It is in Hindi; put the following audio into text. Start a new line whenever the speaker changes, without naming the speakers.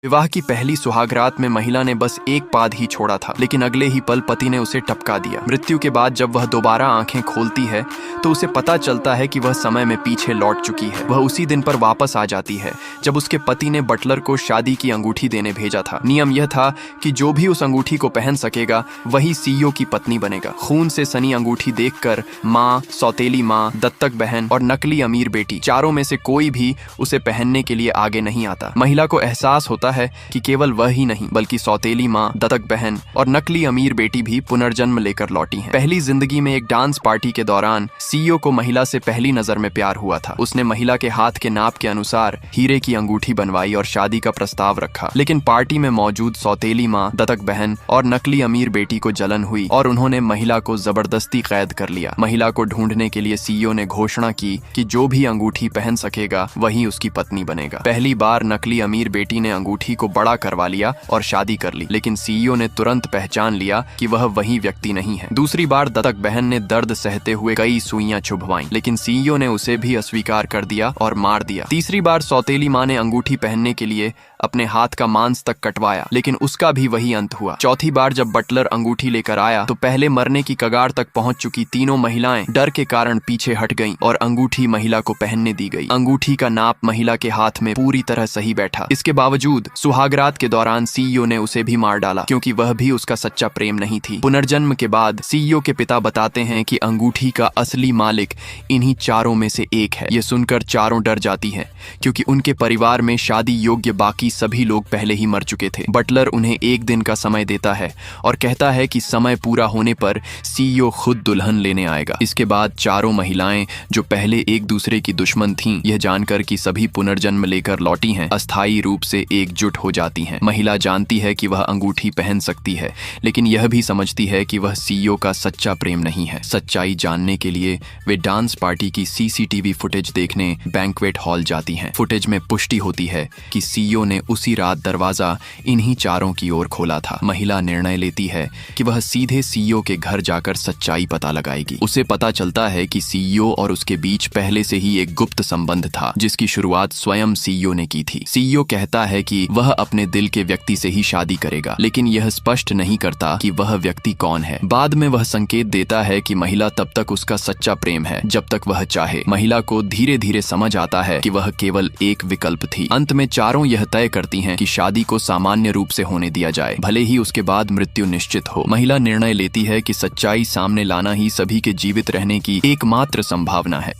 विवाह की पहली सुहागरात में महिला ने बस एक पाद ही छोड़ा था, लेकिन अगले ही पल पति ने उसे टपका दिया। मृत्यु के बाद जब वह दोबारा आंखें खोलती है तो उसे पता चलता है कि वह समय में पीछे लौट चुकी है। वह उसी दिन पर वापस आ जाती है जब उसके पति ने बटलर को शादी की अंगूठी देने भेजा था। नियम यह था कि जो भी उस अंगूठी को पहन सकेगा वही सीईओ की पत्नी बनेगा। खून से सनी अंगूठी देखकर माँ, सौतेली माँ, दत्तक बहन और नकली अमीर बेटी, चारों में से कोई भी उसे पहनने के लिए आगे नहीं आता। महिला को एहसास होता है कि केवल वह ही नहीं बल्कि सौतेली माँ, दत्तक बहन और नकली अमीर बेटी भी पुनर्जन्म लेकर लौटी हैं। पहली जिंदगी में एक डांस पार्टी के दौरान सीईओ को महिला से पहली नजर में प्यार हुआ था। उसने महिला के हाथ के नाप के अनुसार हीरे की अंगूठी बनवाई और शादी का प्रस्ताव रखा, लेकिन पार्टी में मौजूद सौतेली माँ, दत्तक बहन और नकली अमीर बेटी को जलन हुई और उन्होंने महिला को जबरदस्ती कैद कर लिया। महिला को ढूंढने के लिए सीईओ ने घोषणा की कि जो भी अंगूठी पहन सकेगा वही उसकी पत्नी बनेगा। पहली बार नकली अमीर बेटी ने अंगूठी को बड़ा करवा लिया और शादी कर ली, लेकिन सीईओ ने तुरंत पहचान लिया कि वह वही व्यक्ति नहीं है। दूसरी बार दत्तक बहन ने दर्द सहते हुए कई सुइयां चुभवाईं, लेकिन सीईओ ने उसे भी अस्वीकार कर दिया और मार दिया। तीसरी बार सौतेली माँ ने अंगूठी पहनने के लिए अपने हाथ का मांस तक कटवाया, लेकिन उसका भी वही अंत हुआ। चौथी बार जब बटलर अंगूठी लेकर आया तो पहले मरने की कगार तक पहुंच चुकी तीनों महिलाएं डर के कारण पीछे हट गईं और अंगूठी महिला को पहनने दी गई। अंगूठी का नाप महिला के हाथ में पूरी तरह सही बैठा। इसके बावजूद सुहागरात के दौरान सीईओ ने उसे भी मार डाला, क्योंकि वह भी उसका सच्चा प्रेम नहीं थी। पुनर्जन्म के बाद सीईओ के पिता बताते हैं कि अंगूठी का असली मालिक इन्हीं चारों में से एक है। ये सुनकर चारों डर जाती हैं, क्योंकि उनके परिवार में शादी योग्य बाकी सभी लोग पहले ही मर चुके थे। बटलर उन्हें एक दिन का समय देता है और कहता है कि समय पूरा होने पर सीईओ खुद दुल्हन लेने आएगा। इसके बाद चारों महिलाएं जो पहले एक दूसरे की दुश्मन थीं, यह जानकर कि सभी पुनर्जन्म लेकर लौटी हैं, अस्थायी रूप से एकजुट हो जाती हैं। महिला जानती है कि वह अंगूठी पहन सकती है, लेकिन यह भी समझती है कि वह सीईओ का सच्चा प्रेम नहीं है। सच्चाई जानने के लिए वे डांस पार्टी की सीसीटीवी फुटेज देखने बैंक्वेट हॉल जाती हैं। फुटेज में पुष्टि होती है कि सीईओ ने उसी रात दरवाजा इन्हीं चारों की ओर खोला था। महिला निर्णय लेती है कि वह सीधे सीईओ के घर जाकर सच्चाई पता लगाएगी। उसे पता चलता है कि सीईओ और उसके बीच पहले से ही एक गुप्त संबंध था, जिसकी शुरुआत स्वयं सीईओ ने की थी। सीईओ कहता है कि वह अपने दिल के व्यक्ति से ही शादी करेगा, लेकिन यह स्पष्ट नहीं करता कि वह व्यक्ति कौन है। बाद में वह संकेत देता है कि महिला तब तक उसका सच्चा प्रेम है जब तक वह चाहे। महिला को धीरे धीरे समझ आता है कि वह केवल एक विकल्प थी। अंत में चारों यह तय करती हैं कि शादी को सामान्य रूप से होने दिया जाए, भले ही उसके बाद मृत्यु निश्चित हो। महिला निर्णय लेती है कि सच्चाई सामने लाना ही सभी के जीवित रहने की एकमात्र संभावना है।